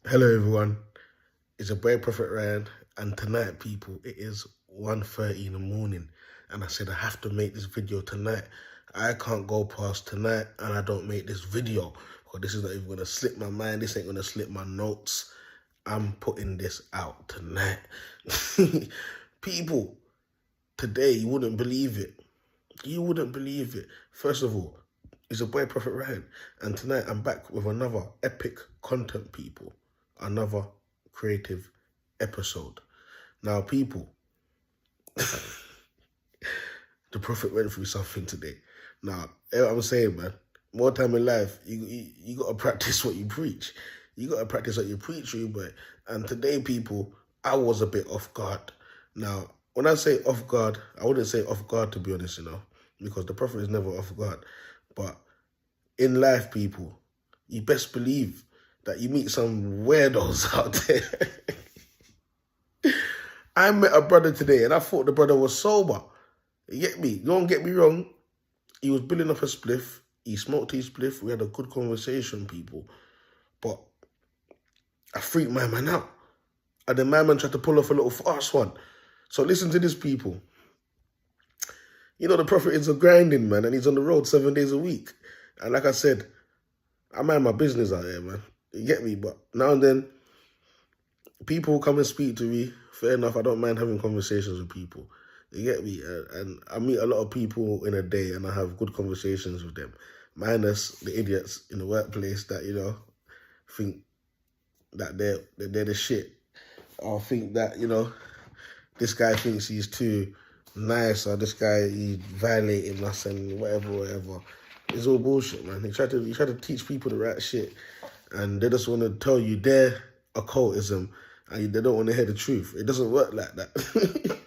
Hello everyone, it's your boy Prophet Rye, and tonight people, it is 1:30 in the morning, and I said I have to make this video tonight. I can't go past tonight and I don't make this video, because this is not even going to slip my mind, this ain't going to slip my notes. I'm putting this out tonight. People, today, you wouldn't believe it. You wouldn't believe it. First of all, it's your boy Prophet Ryan, and tonight I'm back with another epic content, people. Another creative episode. Now, people, the Prophet went through something today. Now, I'm saying, man, more time in life, you got to practice what you preach. You got to practice what you preach, but and today, people, I was a bit off guard. Now, when I say off guard, I wouldn't say off guard, to be honest, because the Prophet is never off guard. But in life, people, you best believe that you meet some weirdos out there. I met a brother today and I thought the brother was sober. You get me? Don't get me wrong. He was building up a spliff. He smoked his spliff. We had a good conversation, people. But I freaked my man out. And then my man tried to pull off a little fast one. So listen to this, people. You know, the Prophet is a grinding man and he's on the road 7 days a week. And like I said, I mind my business out here, man. You get me? But now and then, people come and speak to me. Fair enough, I don't mind having conversations with people. You get me? And I meet a lot of people in a day and I have good conversations with them. Minus the idiots in the workplace that, think that they're the shit. Or think that, this guy thinks he's too nice, or this guy, he's violating us and whatever. It's all bullshit, man. He tried to teach people the right shit. And they just want to tell you their occultism and they don't want to hear the truth. It doesn't work like that.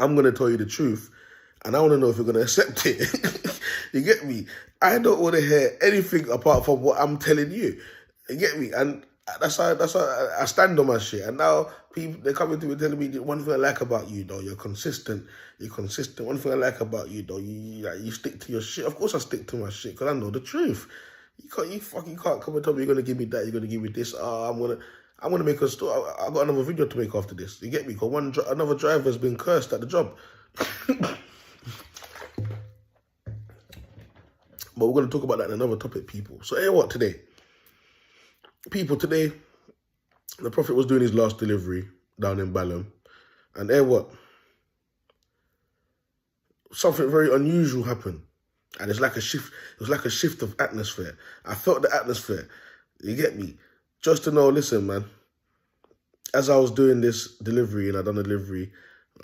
I'm going to tell you the truth and I want to know if you're going to accept it. You get me? I don't want to hear anything apart from what I'm telling you. You get me? And that's how I stand on my shit. And now people, they're coming to me telling me, one thing I like about you, though, you're consistent. One thing I like about you, though, you stick to your shit. Of course I stick to my shit, because I know the truth. You can't come and tell me you're gonna give me that, you're gonna give me this. I'm gonna make a story. I got another video to make after this. You get me? Because another driver's been cursed at the job. But we're gonna talk about that in another topic, people. So hey, what today? People, today, the Prophet was doing his last delivery down in Balham. And what? Something very unusual happened. And it's like a shift. It was like a shift of atmosphere. I felt the atmosphere. You get me? Just to know, listen, man. As I was doing this delivery, and I done a delivery,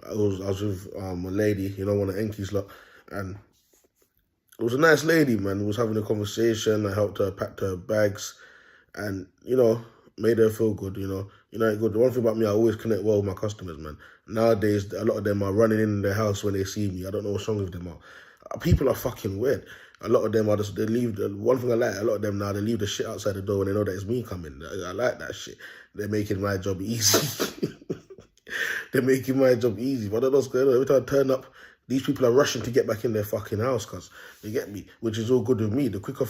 I was with a lady, one of Enki's lot, and it was a nice lady, man. We was having a conversation. I helped her, packed her bags, and made her feel good. Good. The one thing about me, I always connect well with my customers, man. Nowadays, a lot of them are running in their house when they see me. I don't know what's wrong with them. People are fucking weird. A lot of them are just, they leave, one thing I like, a lot of them now, they leave the shit outside the door when they know that it's me coming. I like that shit. They're making my job easy. They're making my job easy. But I don't know what's going on. Every time I turn up, these people are rushing to get back in their fucking house, cause you get me, which is all good with me. The quicker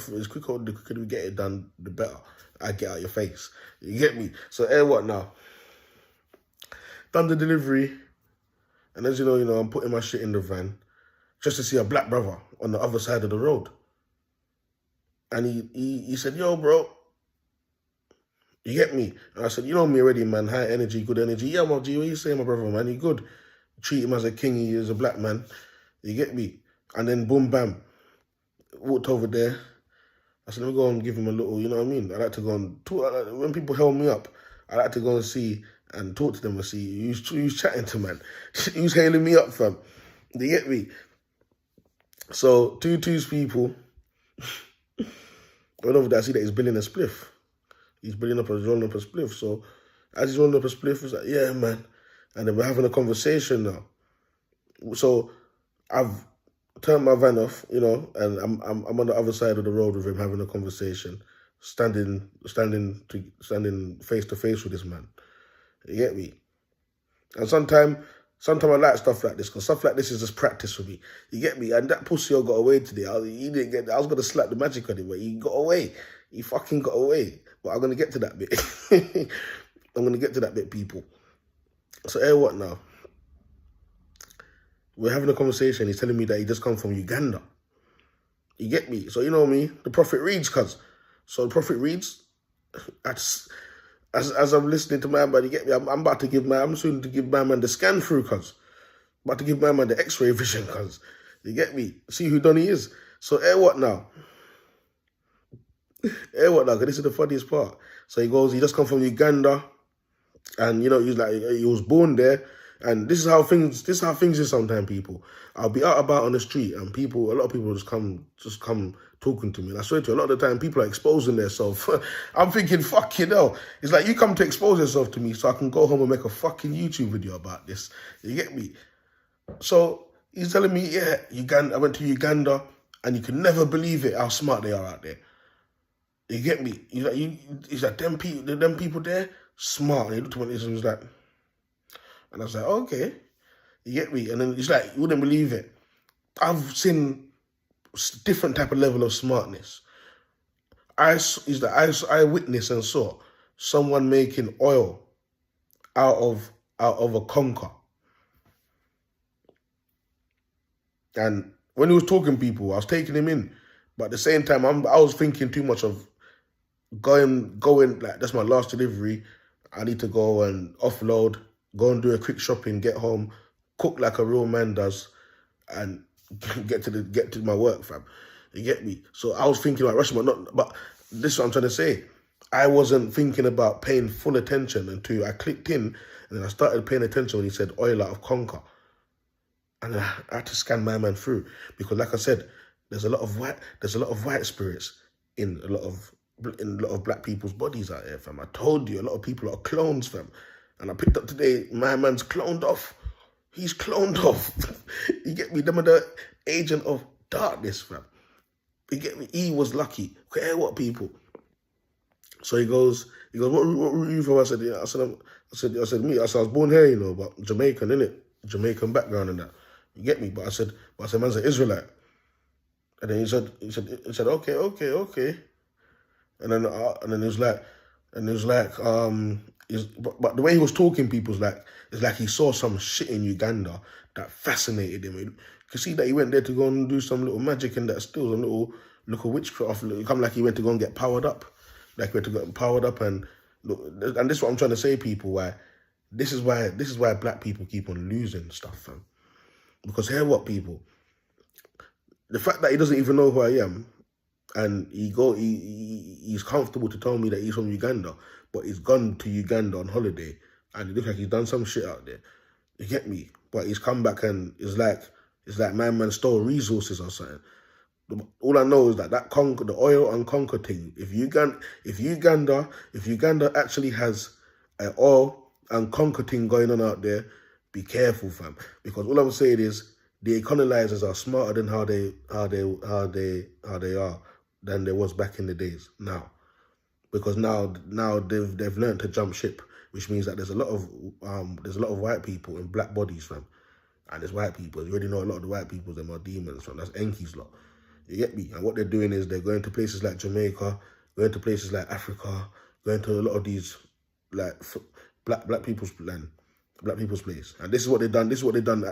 we get it done, the better. I get out your face. You get me? So what now? Done the delivery, and as you know, I'm putting my shit in the van, just to see a black brother on the other side of the road. And he said, yo, bro, you get me? And I said, you know me already, man. High energy, good energy. Yeah, my G, what you saying, my brother, man? You good? Treat him as a king, he is a black man. You get me? And then boom, bam. Walked over there. I said, let me go and give him a little, you know what I mean? I like to go and talk. When people help me up, I like to go and see and talk to them and see who's chatting to, man. Who's hailing me up, fam? You get me? So, Tutu's people went over there. I see that he's building a spliff. He's rolling up a spliff. So, as he's rolling up a spliff, he's like, yeah, man. And then we're having a conversation now. So, I've turned my van off, and I'm on the other side of the road with him having a conversation, standing face to face with this man. You get me? And sometimes Sometimes I like stuff like this because stuff like this is just practice for me. You get me? And that pussy got away today. He didn't get. I was gonna slap the magic on him, but he got away. He fucking got away. But I'm gonna get to that bit. I'm gonna get to that bit, people. So, what now? We're having a conversation. He's telling me that he just come from Uganda. You get me? So you know me, the Prophet reads, cuz. So the Prophet reads. As I'm listening to my man, you get me? I'm soon to give my man the scan through, cuz. About to give my man the X-ray vision, cuz. You get me? See who done he is. So what now? What now? Cause this is the funniest part. So he goes, he just come from Uganda, and you know, he's like, he was born there. And this is how things is sometimes, people. I'll be out about on the street and a lot of people just come talking to me. And I swear to you, a lot of the time people are exposing themselves. I'm thinking, fucking hell. It's like you come to expose yourself to me so I can go home and make a fucking YouTube video about this. You get me? So he's telling me, yeah, I went to Uganda and you can never believe it how smart they are out there. You get me? He's like, them people there, smart. And he looked at me and he was like, and I was like, okay, you get me? And then he's like, you wouldn't believe it. I've seen different type of level of smartness. I witnessed and saw someone making oil out of a conker. And when he was talking people, I was taking him in. But at the same time, I was thinking too much of going, like, that's my last delivery. I need to go and offload, go and do a quick shopping, get home, cook like a real man does, and get to my work, fam. You get me? So I was thinking about rushing, but this is what I'm trying to say. I wasn't thinking about paying full attention until I clicked in, and then I started paying attention when he said oil out of conker. And I had to scan my man through because, like I said, there's a lot of white spirits in a lot of black people's bodies out here, fam. I told you, a lot of people are clones, fam. And I picked up today, my man's cloned off. He's cloned off. You get me? Them are the agent of darkness, fam. You get me? He was lucky. Okay, what people? So he goes, what were you from? I said, yeah. I said, me. I was born here, you know, but Jamaican, innit? Jamaican background and that. You get me? But I said, man's an Israelite. And then he said, okay. And then it was like, but the way he was talking, it's like he saw some shit in Uganda that fascinated him. You can see that he went there to go and do some little magic and that still some little witchcraft. It come like he went to go and get powered up. Like he went to get powered up and this is what I'm trying to say, people, this is why black people keep on losing stuff, fam. Because hear what, people? The fact that he doesn't even know who I am, and he's comfortable to tell me that he's from Uganda, but he's gone to Uganda on holiday, and it looks like he's done some shit out there. You get me? But he's come back and it's like my man stole resources or something. All I know is that the oil and conker thing. If Uganda actually has an oil and conker thing going on out there, be careful, fam. Because all I'm saying is the colonizers are smarter than how they are than they was back in the days now. Because now they've learned to jump ship, which means that there's a lot of white people in black bodies, fam. And there's white people. You already know a lot of the white people, them are demons, fam. That's Enki's lot. You get me? And what they're doing is they're going to places like Jamaica, going to places like Africa, going to a lot of these like black people's land, black people's place. And this is what they've done. This is what they've done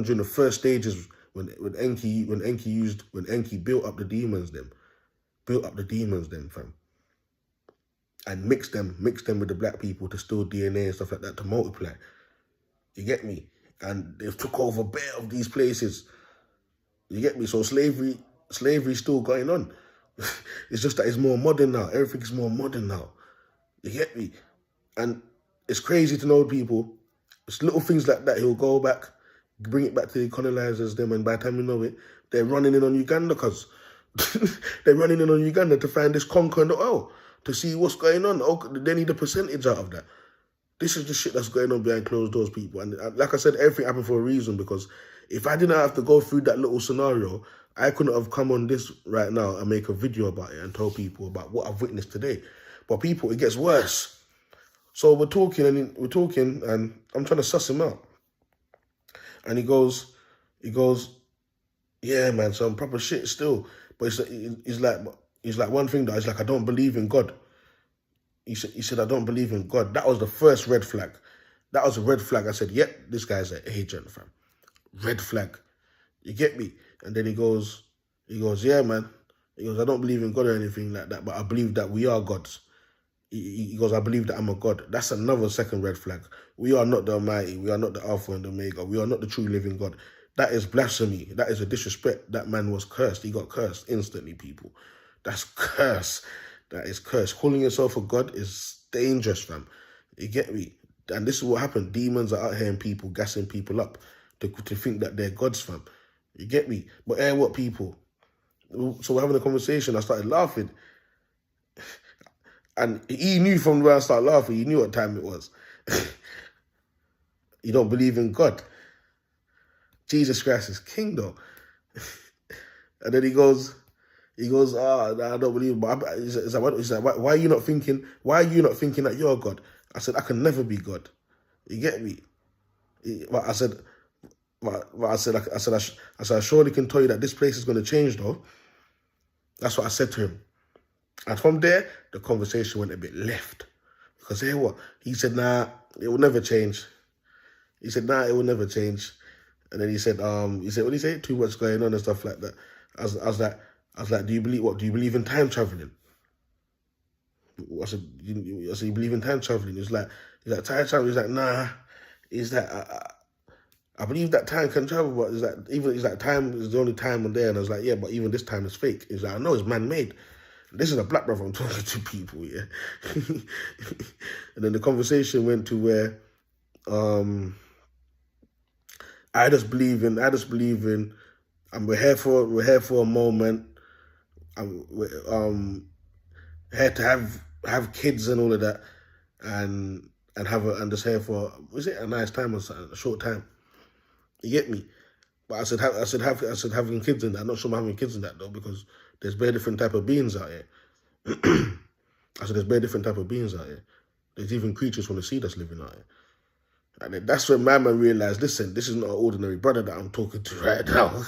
during the first stages when Enki built up the demons, fam. And mixed them with the black people to steal DNA and stuff like that to multiply. You get me? And they've took over a bit of these places. You get me? So slavery's still going on. It's just that it's more modern now. Everything's more modern now. You get me? And it's crazy to know, people. It's little things like that. He'll go back, bring it back to the colonizers, them, and by the time you know it, they're running in on Uganda, cuz. They're running in on Uganda to find this conker and the oil, to see what's going on. Oh, they need a percentage out of that. This is the shit that's going on behind closed doors, people. And like I said, everything happened for a reason, because if I didn't have to go through that little scenario, I couldn't have come on this right now and make a video about it and tell people about what I've witnessed today. But people, it gets worse. So we're talking and I'm trying to suss him out. And he goes, yeah, man, some proper shit still. But he's like one thing that he's like, I don't believe in God. He said, I don't believe in God. That was the first red flag. That was a red flag. I said, yep, this guy's an agent, fam. Red flag. You get me? And then he goes, yeah, man. He goes, I don't believe in God or anything like that, but I believe that we are gods. He goes, I believe that I'm a God. That's another second red flag. We are not the Almighty. We are not the Alpha and the Omega. We are not the true living God. That is blasphemy. That is a disrespect. That man was cursed. He got cursed instantly, people. That's curse. That is curse. Calling yourself a God is dangerous, fam. You get me? And this is what happened. Demons are out here and people gassing people up to think that they're gods, fam. You get me? But what, people? So we're having a conversation. I started laughing. And he knew from where I started laughing, he knew what time it was. You don't believe in God. Jesus Christ is king, though. And then he goes, I don't believe. But he's like, why are you not thinking that you're God? I said, I can never be God. You get me? But I said, I surely can tell you that this place is going to change, though. That's what I said to him. And from there, the conversation went a bit left. Because what? He said, nah, it will never change. He said, nah, it will never change. And then he said, what did he say? Too much going on and stuff like that. I was like, do you believe in time traveling? I said, you believe in time traveling? He's like, time traveling? He's like, nah. He's like, I believe that time can travel, but he's like, time is the only time on there. And I was like, yeah, but even this time is fake. He's like, I know it's man-made. This is a black brother I'm talking to people, yeah. And then the conversation went to where I just believe in, and we're here for a moment. We're here to have kids and all of that, and just here for, was it a nice time or a short time? You get me? But I said having kids in that. I'm not sure I'm having kids in that though, because there's very different type of beings out here. I said there's very different type of beings out here. There's even creatures from the sea that's living out here. And then that's when my man realized, listen, this is not an ordinary brother that I'm talking to right now.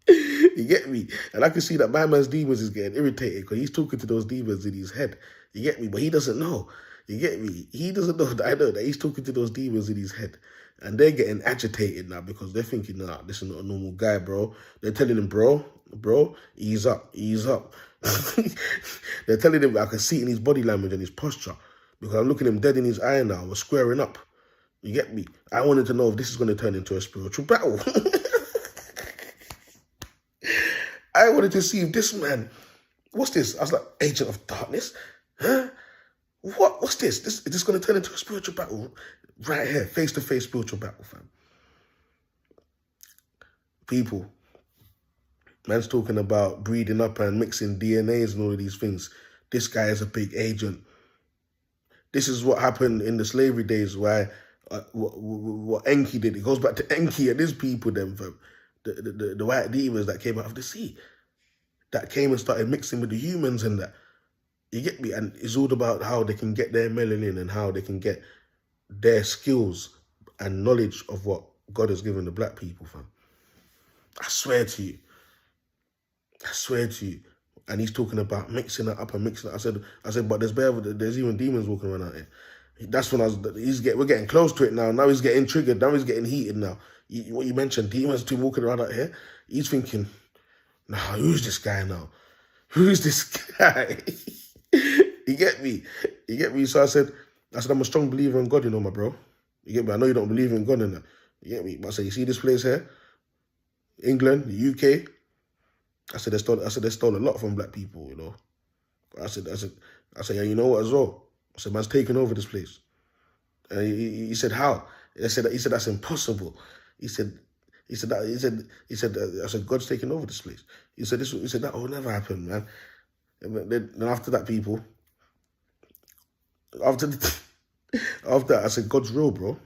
You get me? And I can see that my man's demons is getting irritated because he's talking to those demons in his head. You get me? But he doesn't know. You get me? He doesn't know that I know that he's talking to those demons in his head. And they're getting agitated now because they're thinking, nah, this is not a normal guy, bro. They're telling him, bro, ease up. They're telling him, I can see it in his body language and his posture. Because I'm looking him dead in his eye now. We're squaring up. You get me? I wanted to know if this is going to turn into a spiritual battle. I wanted to see if this man, what's this? I was like, agent of darkness? Huh? What's this? Is this going to turn into a spiritual battle? Right here, face-to-face spiritual battle, fam. People, man's talking about breeding up and mixing DNAs and all of these things. This guy is a big agent. This is what happened in the slavery days, where what Enki did. It goes back to Enki and his people, them, fam. The white demons that came out of the sea, that came and started mixing with the humans and that. You get me? And it's all about how they can get their melanin and how they can get their skills and knowledge of what God has given the black people, fam. I swear to you. And he's talking about mixing it up and mixing it. I said, but there's even demons walking around out here. That's when we're getting close to it now. Now he's getting triggered. Now he's getting heated now. What you mentioned, demons too walking around out here. He's thinking, nah, who's this guy now? Who's this guy? You get me? So I said, I'm a strong believer in God, my bro. You get me? I know you don't believe in God and that. You get me? But I said, you see this place here? England, the UK? I said, they stole a lot from black people, I said, yeah, you know what as well? I said, man's taking over this place. And he said, how? He said, that's impossible. I said, God's taking over this place. He said, that will never happen, man. And then after that, people, after that, I said, God's real, bro.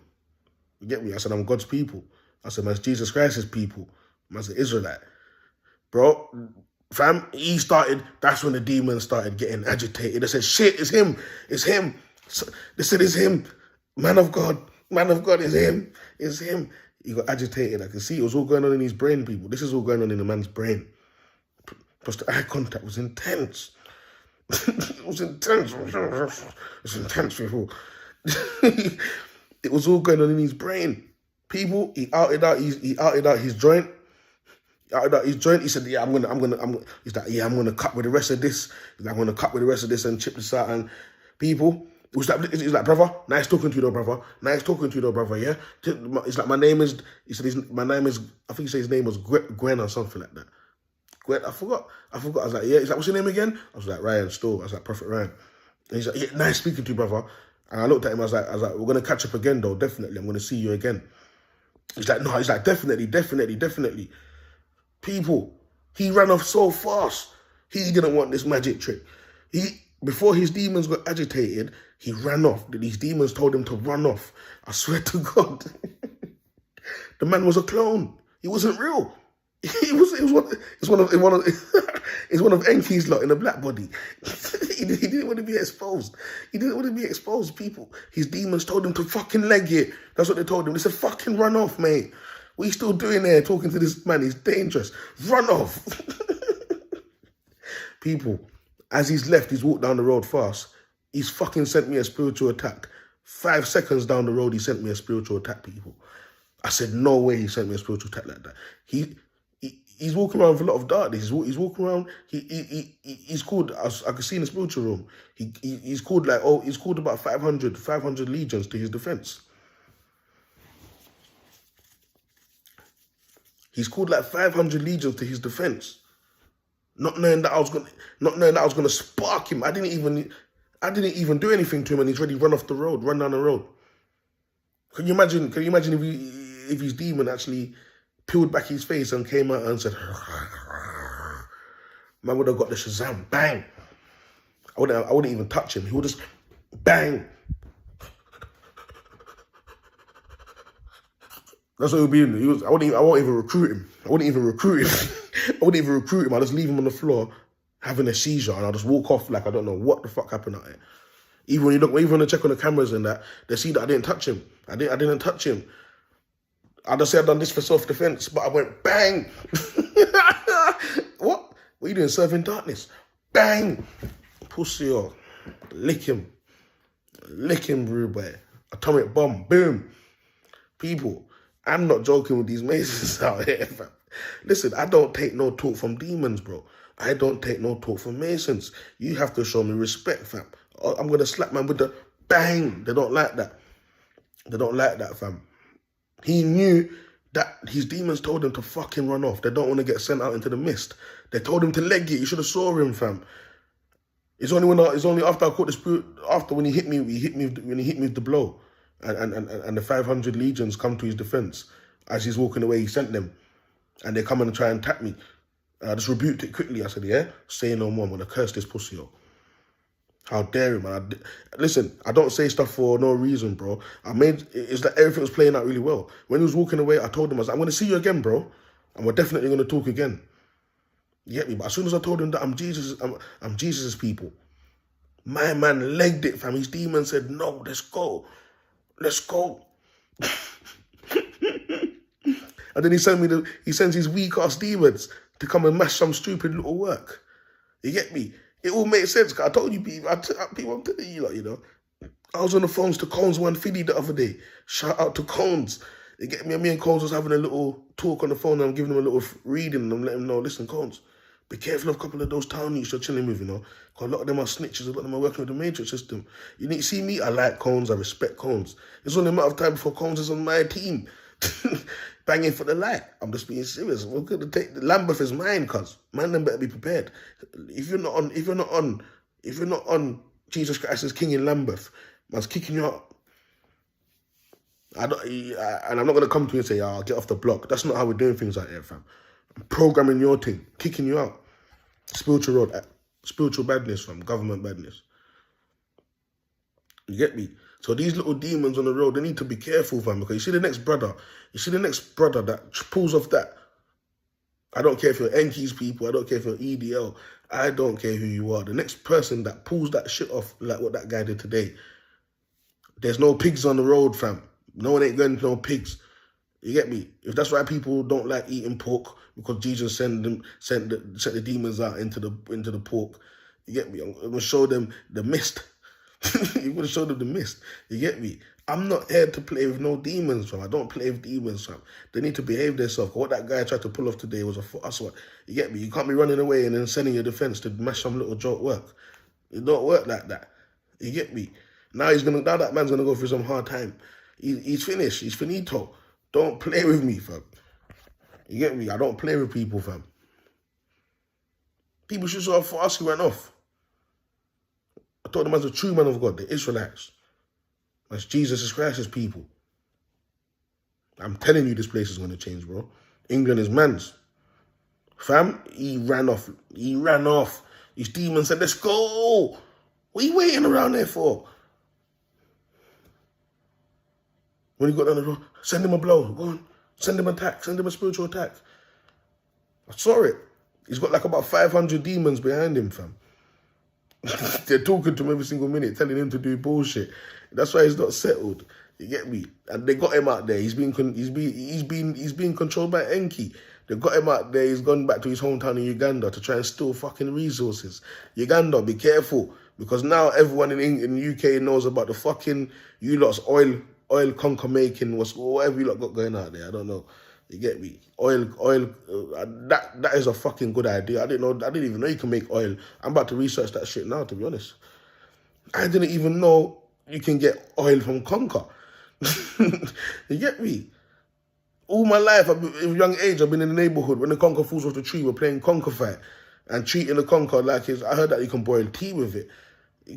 You get me? I said, I'm God's people. I said, man, Jesus Christ's people. Man's an Israelite. Bro, fam, that's when the demons started getting agitated. They said, shit, it's him. So, they said, it's him. Man of God is him. It's him. He got agitated. I can see it was all going on in his brain, people. This is all going on in the man's brain. Plus the eye contact was intense. It was intense. It was intense, people. It was all going on in his brain. People, he outed out his joint. He said, "Yeah, He's like, "Yeah, I'm gonna cut with the rest of this. He's like, I'm gonna cut with the rest of this and chip this out." And people, it was like, "Brother, nice talking to you, though, brother. Nice talking to you, though, brother. Yeah." It's like, my name is. He said, my name is. I think he said his name was Gwen or something like that. Gwen, I forgot. I was like, "Yeah." He's like, "What's your name again?" I was like, "Ryan Store." I was like, "Proph Rye." And he's like, "Yeah, nice speaking to you, brother." And I looked at him. I was like, "We're gonna catch up again, though. Definitely, I'm gonna see you again." He's like, "No." He's like, definitely. People, he ran off so fast. He didn't want this magic trick. Before his demons got agitated, he ran off. These demons told him to run off. I swear to God, the man was a clone. He wasn't real. It's one of Enki's lot in a black body. He didn't want to be exposed. He didn't want to be exposed, people. His demons told him to fucking leg it. That's what they told him. They said, "Fucking run off, mate. What are you still doing there talking to this man? He's dangerous. Run off." People, as he's left, he's walked down the road fast. He's fucking sent me a spiritual attack. 5 seconds down the road, he sent me a spiritual attack, people. I said, no way he sent me a spiritual attack like that. He's walking around with a lot of darkness. He's walking around. He's called. I could see in the spiritual room. He's called he's called about 500 legions to his defense. He's called like 500 legions to his defense. Not knowing that I was gonna spark him. I didn't even do anything to him, and he's already run down the road. Can you imagine if his demon actually peeled back his face and came out and said, man would have got the Shazam, bang. I wouldn't even touch him. He would just bang. That's what it would be. I won't even recruit him. I wouldn't even recruit him. I'll just leave him on the floor having a seizure, and I'll just walk off like I don't know what the fuck happened out here. Even when they check on the cameras and that, they see that I didn't touch him. I didn't touch him. I just say I've done this for self-defense, but I went bang. What? What are you doing? Serving darkness? Bang. Pussy or lick him, rude boy. Atomic bomb. Boom. People, I'm not joking with these masons out here, fam. Listen, I don't take no talk from demons, bro. I don't take no talk from masons. You have to show me respect, fam. I'm going to slap man with the bang. They don't like that. They don't like that, fam. He knew that his demons told him to fucking run off. They don't want to get sent out into the mist. They told him to leg it. You should have saw him, fam. It's only after I caught the spirit, after when he hit me with the blow. And the 500 legions come to his defense. As he's walking away, he sent them. And they come and try and tap me. I just rebuked it quickly. I said, yeah, say no more. I'm going to curse this pussy, yo. How dare him, man. Listen, I don't say stuff for no reason, bro. It's like everything was playing out really well. When he was walking away, I told him, I was like, I'm going to see you again, bro. And we're definitely going to talk again. You get me? But as soon as I told him that I'm Jesus' people, my man legged it, fam. His demon said, no, let's go. Let's go. And then he sends his weak-ass demons to come and mash some stupid little work. You get me? It all makes sense, because I told you, people, I'm telling you, like, you know. I was on the phones to Cones 150 the other day. Shout out to Cones. You get me? Me and Cones was having a little talk on the phone, and I'm giving him a little reading, and I'm letting him know, listen, Cones, be careful of a couple of those townies you're chilling with, you know. Because a lot of them are snitches, a lot of them are working with the matrix system. You need to see me, I like Cones, I respect Cones. It's only a matter of time before Cones is on my team. Banging for the light. I'm just being serious. We're gonna take the Lambeth is mine, cuz. Man, then better be prepared. If you're not on Jesus Christ as King in Lambeth, man's kicking you out. And I'm not gonna come to you and say, "Oh, get off the block." That's not how we're doing things out here, fam. I'm programming your thing, kicking you out. Spiritual badness, fam. Government badness. You get me? So these little demons on the road, they need to be careful, fam, because you see the next brother that pulls off that. I don't care if you're Enki's people, I don't care if you're EDL, I don't care who you are. The next person that pulls that shit off, like what that guy did today, there's no pigs on the road, fam. No one ain't going to no pigs. You get me? If that's why people don't like eating pork, because Jesus sent the demons out into the pork. You get me? I'm gonna show them the mist. You're gonna show them the mist. You get me? I'm not here to play with no demons, fam. I don't play with demons, fam. They need to behave themselves. What that guy tried to pull off today was a us one. You get me? You can't be running away and then sending your defense to mash some little joke work. It don't work like that. You get me? Now that man's gonna go through some hard time. He's finished. He's finito. Don't play with me, fam. You get me? I don't play with people, fam. People should saw how fast he went off. I told them as a true man of God, the Israelites. That's Jesus Christ's people. I'm telling you this place is going to change, bro. England is man's. Fam, he ran off. He ran off. His demon said, let's go. What are you waiting around there for? When he got down the road, send him a blow. Go on. Send him an attack. Send him a spiritual attack. I saw it. He's got like about 500 demons behind him, fam. They're talking to him every single minute, telling him to do bullshit. That's why he's not settled. You get me? And they got him out there. He's being controlled by Enki. They got him out there. He's gone back to his hometown in Uganda to try and steal fucking resources. Uganda, be careful, because now everyone in the UK knows about the fucking you lot's oil conker making, whatever you lot got going out there. I don't know. You get me? Oil. That is a fucking good idea. I didn't even know you can make oil. I'm about to research that shit now, to be honest. I didn't even know you can get oil from conker. You get me? All my life, at a young age, I've been in the neighborhood. When the conker falls off the tree, we're playing conker fight and treating the conker like it's. I heard that you can boil tea with it.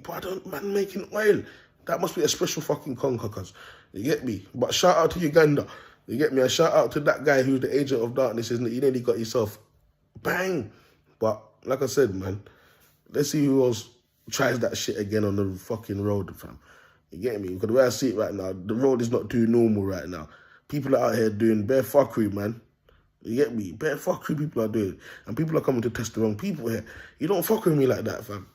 But man, making oil. That must be a special fucking conker, cuz. You get me? But shout out to Uganda. You get me? And shout out to that guy who's the agent of darkness, isn't it? You nearly got yourself bang. But like I said, man, let's see who else tries that shit again on the fucking road, fam. You get me? Because the way I see it right now, the road is not too normal right now. People are out here doing bare fuckery, man. You get me? Bare fuckery people are doing. And people are coming to test the wrong people here. You don't fuck with me like that, fam.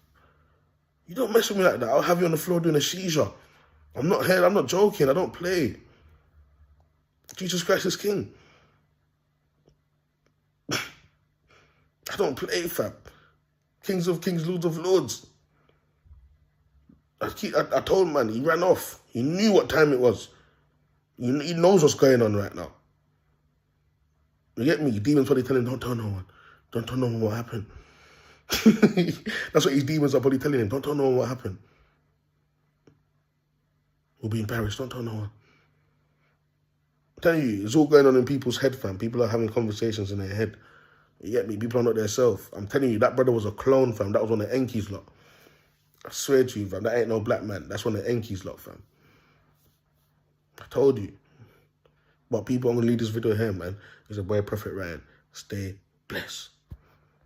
You don't mess with me like that. I'll have you on the floor doing a shisha. I'm not here. I'm not joking. I don't play. Jesus Christ is King. I don't play, fam. Kings of kings, lords of lords. I told man, he ran off. He knew what time it was. He knows what's going on right now. You get me? Demons probably telling him, don't tell no one. Don't tell no one what happened. That's what his demons are probably telling him. Don't tell no one what happened. We'll be embarrassed. Don't tell no one. I'm telling you, it's all going on in people's head, fam. People are having conversations in their head. You get me? People are not their self. I'm telling you, that brother was a clone, fam. That was one of Enki's lot. I swear to you, fam. That ain't no black man. That's one of Enki's lot, fam. I told you. But people, I'm going to leave this video here, man. It's your boy, Proph Rye. Stay blessed.